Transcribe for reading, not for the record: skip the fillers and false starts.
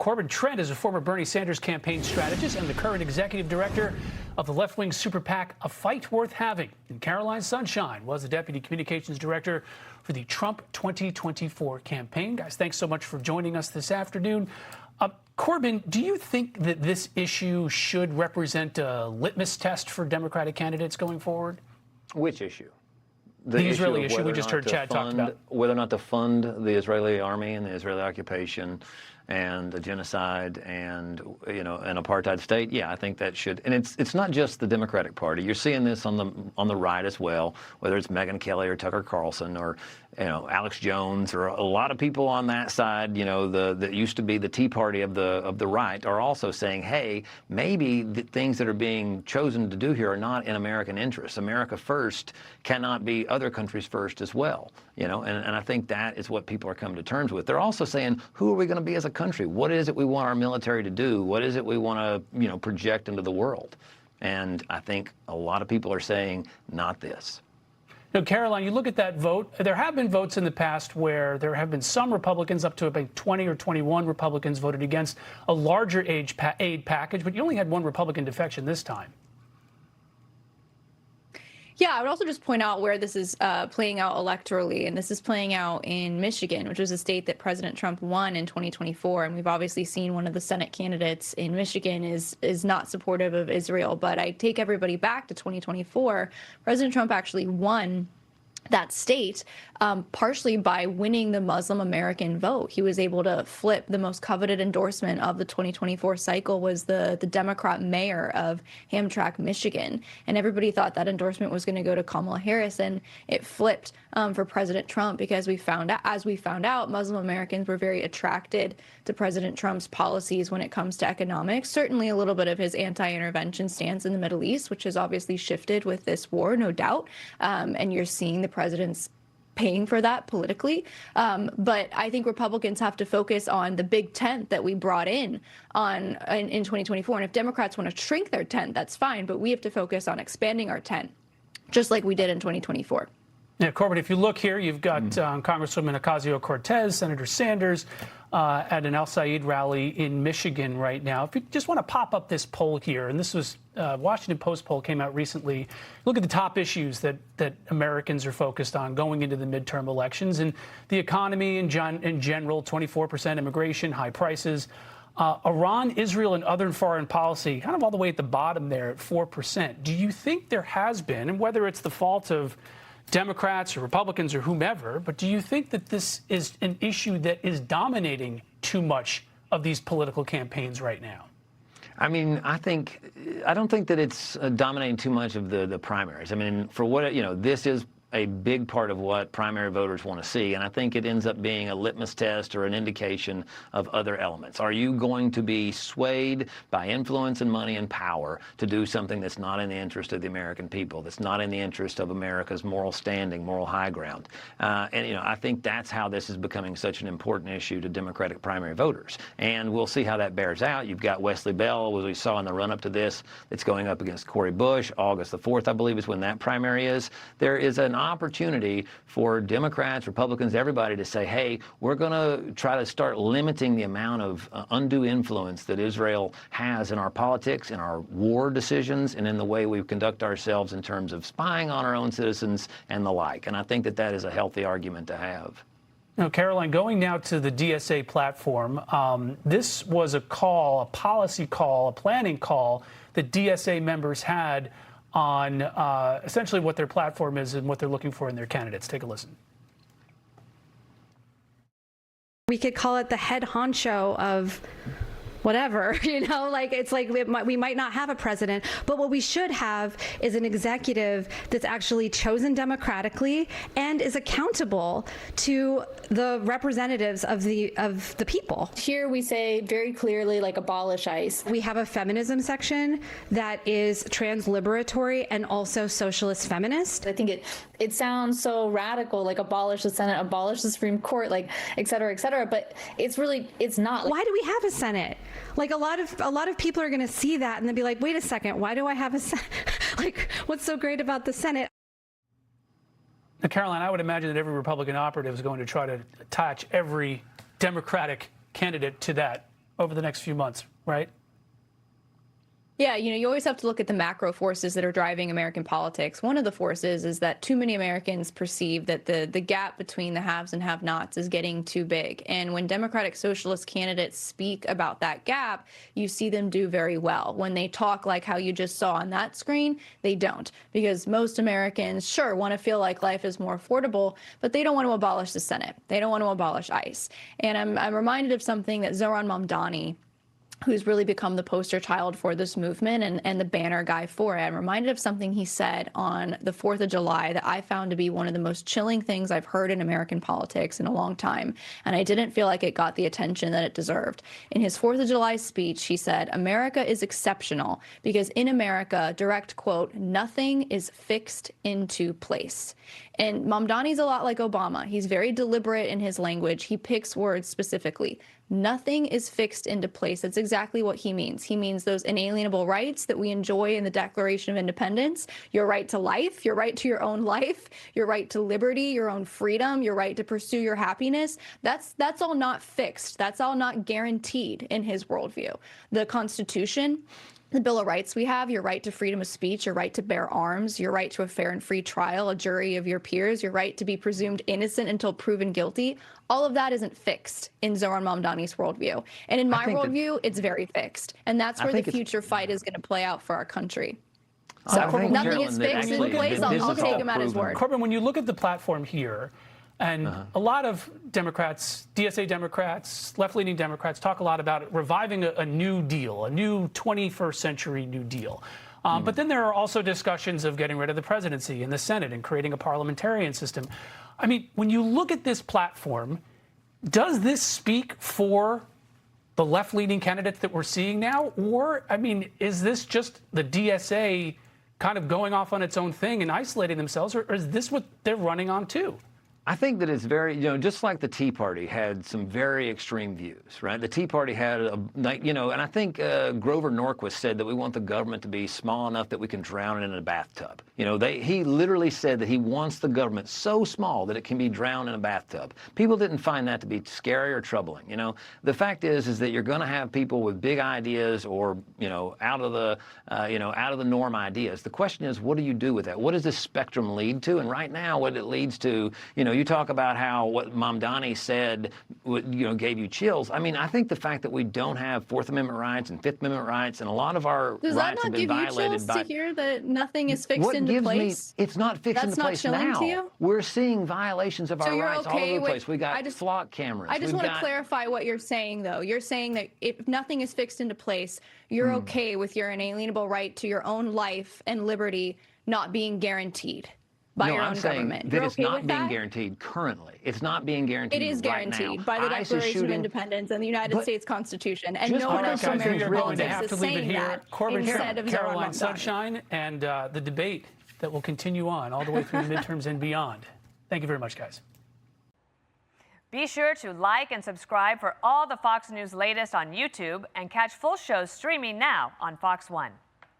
Corbin Trent is a former Bernie Sanders campaign strategist and the current executive director of the left-wing super PAC, A Fight Worth Having. And Caroline Sunshine was the deputy communications director for the Trump 2024 campaign. Guys, thanks so much for joining us this afternoon. Corbin, do you think that this issue should represent a litmus test for Democratic candidates going forward? Which issue? The Israeli issue we just heard Chad talk about. Whether or not to fund the Israeli army and the Israeli occupation and the genocide and, you know, an apartheid state. Yeah, I think that should. And it's not just the Democratic Party. You're seeing this on the right as well, whether it's Megyn Kelly or Tucker Carlson or, you know, Alex Jones or a lot of people on that side, you know, that used to be the Tea Party of the right are also saying, hey, maybe the things that are being chosen to do here are not in American interests. America first cannot be other countries first as well, you know, and I think that is what people are coming to terms with. They're also saying, who are we going to be as a country? What is it we want our military to do? What is it we want to, you know, project into the world? And I think a lot of people are saying, not this. Now, Caroline, you look at that vote. There have been votes in the past where there have been some Republicans, up to about 20 or 21 Republicans, voted against a larger aid package, but you only had one Republican defection this time. Yeah, I would also just point out where this is playing out electorally, and this is playing out in Michigan, which was a state that President Trump won in 2024. And we've obviously seen one of the Senate candidates in Michigan is not supportive of Israel. But I take everybody back to 2024. President Trump actually won that state partially by winning the Muslim American vote. He was able to flip the most coveted endorsement of the 2024 cycle was the Democrat mayor of Hamtramck, Michigan. And everybody thought that endorsement was going to go to Kamala Harris, and it flipped for President Trump because as we found out, Muslim Americans were very attracted to President Trump's policies when it comes to economics. Certainly a little bit of his anti-intervention stance in the Middle East, which has obviously shifted with this war, no doubt. And you're seeing the president's paying for that politically. But I think Republicans have to focus on the big tent that we brought in 2024. And if Democrats want to shrink their tent, that's fine. But we have to focus on expanding our tent, just like we did in 2024. Yeah, Corbin, if you look here, you've got Congresswoman Ocasio-Cortez, Senator Sanders at an Al Said rally in Michigan right now. If you just want to pop up this poll here, and this was Washington Post poll came out recently. Look at the top issues that Americans are focused on going into the midterm elections, and the economy in general, 24% immigration, high prices. Iran, Israel, and other foreign policy, kind of all the way at the bottom there at 4%. Do you think there has been, and whether it's the fault of Democrats or Republicans or whomever, but do you think that this is an issue that is dominating too much of these political campaigns right now? I mean, I don't think that it's dominating too much of the primaries. I mean, for what, you know, this is a big part of what primary voters want to see, and I think it ends up being a litmus test or an indication of other elements. Are you going to be swayed by influence and money and power to do something that's not in the interest of the American people, that's not in the interest of America's moral standing, moral high ground? And, you know, I think that's how this is becoming such an important issue to Democratic primary voters. And we'll see how that bears out. You've got Wesley Bell, as we saw in the run-up to this, that's going up against Cori Bush. August the 4th, I believe, is when that primary is. There is an opportunity for Democrats, Republicans, everybody to say, hey, we're going to try to start limiting the amount of undue influence that Israel has in our politics, in our war decisions, and in the way we conduct ourselves in terms of spying on our own citizens and the like. And I think that that is a healthy argument to have. Now, Caroline, going now to the DSA platform, this was a call, a policy call, a planning call that DSA members had on essentially what their platform is and what they're looking for in their candidates. Take a listen. We could call it the head honcho of whatever, you know, like it's like we might not have a president, but what we should have is an executive that's actually chosen democratically and is accountable to the representatives of the people. Here we say very clearly, like, abolish ICE. We have a feminism section that is trans-liberatory and also socialist feminist. I think it sounds so radical, like abolish the Senate, abolish the Supreme Court, like et cetera, but it's not. Why do we have a Senate? Like a lot of people are going to see that and they'll be like, wait a second, why do I have a Senate? Like, what's so great about the Senate? Now, Caroline, I would imagine that every Republican operative is going to try to attach every Democratic candidate to that over the next few months, right? Yeah, you always have to look at the macro forces that are driving American politics. One of the forces is that too many Americans perceive that the gap between the haves and have-nots is getting too big. And when Democratic Socialist candidates speak about that gap, you see them do very well. When they talk like how you just saw on that screen, they don't. Because most Americans, sure, want to feel like life is more affordable, but they don't want to abolish the Senate. They don't want to abolish ICE. And I'm reminded of something that Zohran Mamdani, who's really become the poster child for this movement and the banner guy for it. I'm reminded of something he said on the 4th of July that I found to be one of the most chilling things I've heard in American politics in a long time. And I didn't feel like it got the attention that it deserved. In his 4th of July speech, he said, "America is exceptional because in America, direct quote, nothing is fixed into place." And Mamdani's a lot like Obama. He's very deliberate in his language. He picks words specifically. Nothing is fixed into place. That's exactly what he means. He means those inalienable rights that we enjoy in the Declaration of Independence, your right to life, your right to your own life, your right to liberty, your own freedom, your right to pursue your happiness. That's all not fixed. That's all not guaranteed in his worldview. The Constitution, the Bill of Rights we have, your right to freedom of speech, your right to bear arms, your right to a fair and free trial, a jury of your peers, your right to be presumed innocent until proven guilty, all of that isn't fixed in Zohran Mamdani's worldview. And in my worldview, it's very fixed. And that's where the future fight is going to play out for our country. So nothing is fixed in place. I'll take him at his word. Corbin, when you look at the platform here, and a lot of Democrats, DSA Democrats, left-leaning Democrats talk a lot about reviving a New Deal, a new 21st century New Deal. But then there are also discussions of getting rid of the presidency and the Senate and creating a parliamentarian system. I mean, when you look at this platform, does this speak for the left-leaning candidates that we're seeing now? Or, I mean, is this just the DSA kind of going off on its own thing and isolating themselves? Or is this what they're running on too? I think that it's very, just like the Tea Party had some very extreme views, right? The Tea Party had, and I think Grover Norquist said that we want the government to be small enough that we can drown it in a bathtub. He literally said that he wants the government so small that it can be drowned in a bathtub. People didn't find that to be scary or troubling. The fact is that you're going to have people with big ideas or, out of the norm ideas. The question is, what do you do with that? What does this spectrum lead to? And right now, what it leads to, you talk about how what Mamdani said, gave you chills. I mean, I think the fact that we don't have Fourth Amendment rights and Fifth Amendment rights, and a lot of our rights have been violated. Does that not give you chills to hear that nothing is fixed into place? Me, it's not fixed into place now. That's not chilling to you? We're seeing violations of our rights all over the place. We got flock cameras. I just want to clarify what you're saying, though. You're saying that if nothing is fixed into place, you're okay with your inalienable right to your own life and liberty not being guaranteed by your own government. That it's not being guaranteed currently. It's not being guaranteed. It is guaranteed by the Declaration of Independence and the United States Constitution. And no one else in American politics is saying that instead of Caroline Sunshine, and the debate that will continue on all the way through the midterms and beyond. Thank you very much, guys. Be sure to like and subscribe for all the Fox News latest on YouTube and catch full shows streaming now on Fox One.